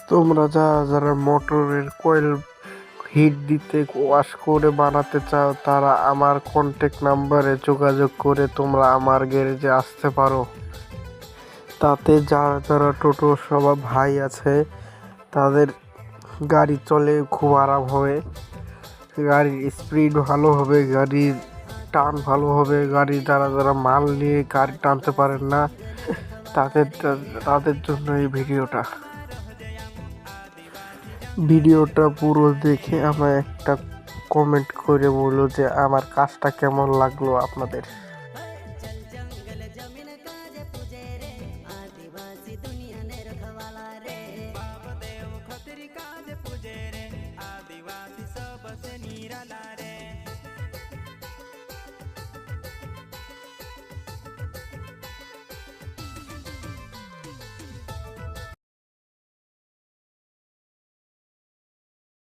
তোমরা যারা মোটরের কয়েল হিট দিতে ওয়াশ করে বানাতে চাও তারা আমার কন্ট্যাক্ট নাম্বারে যোগাযোগ করে তোমরা আমার গ্যারেজে আসতে পারো। তাতে যারা যারা টোটো সবার ভাই আছে তাদের গাড়ি চলে খুব আরাম হবে, গাড়ির স্পিড ভালো হবে, গাড়ির টান ভালো হবে। গাড়ি যারা যারা মাল নিয়ে গাড়ি টানতে পারেন না তাদের তাদের জন্য এই ভিডিওটা পুরো দেখে আমায় একটা কমেন্ট করে বলো যে আমার কাজটা কেমন লাগলো আপনাদের।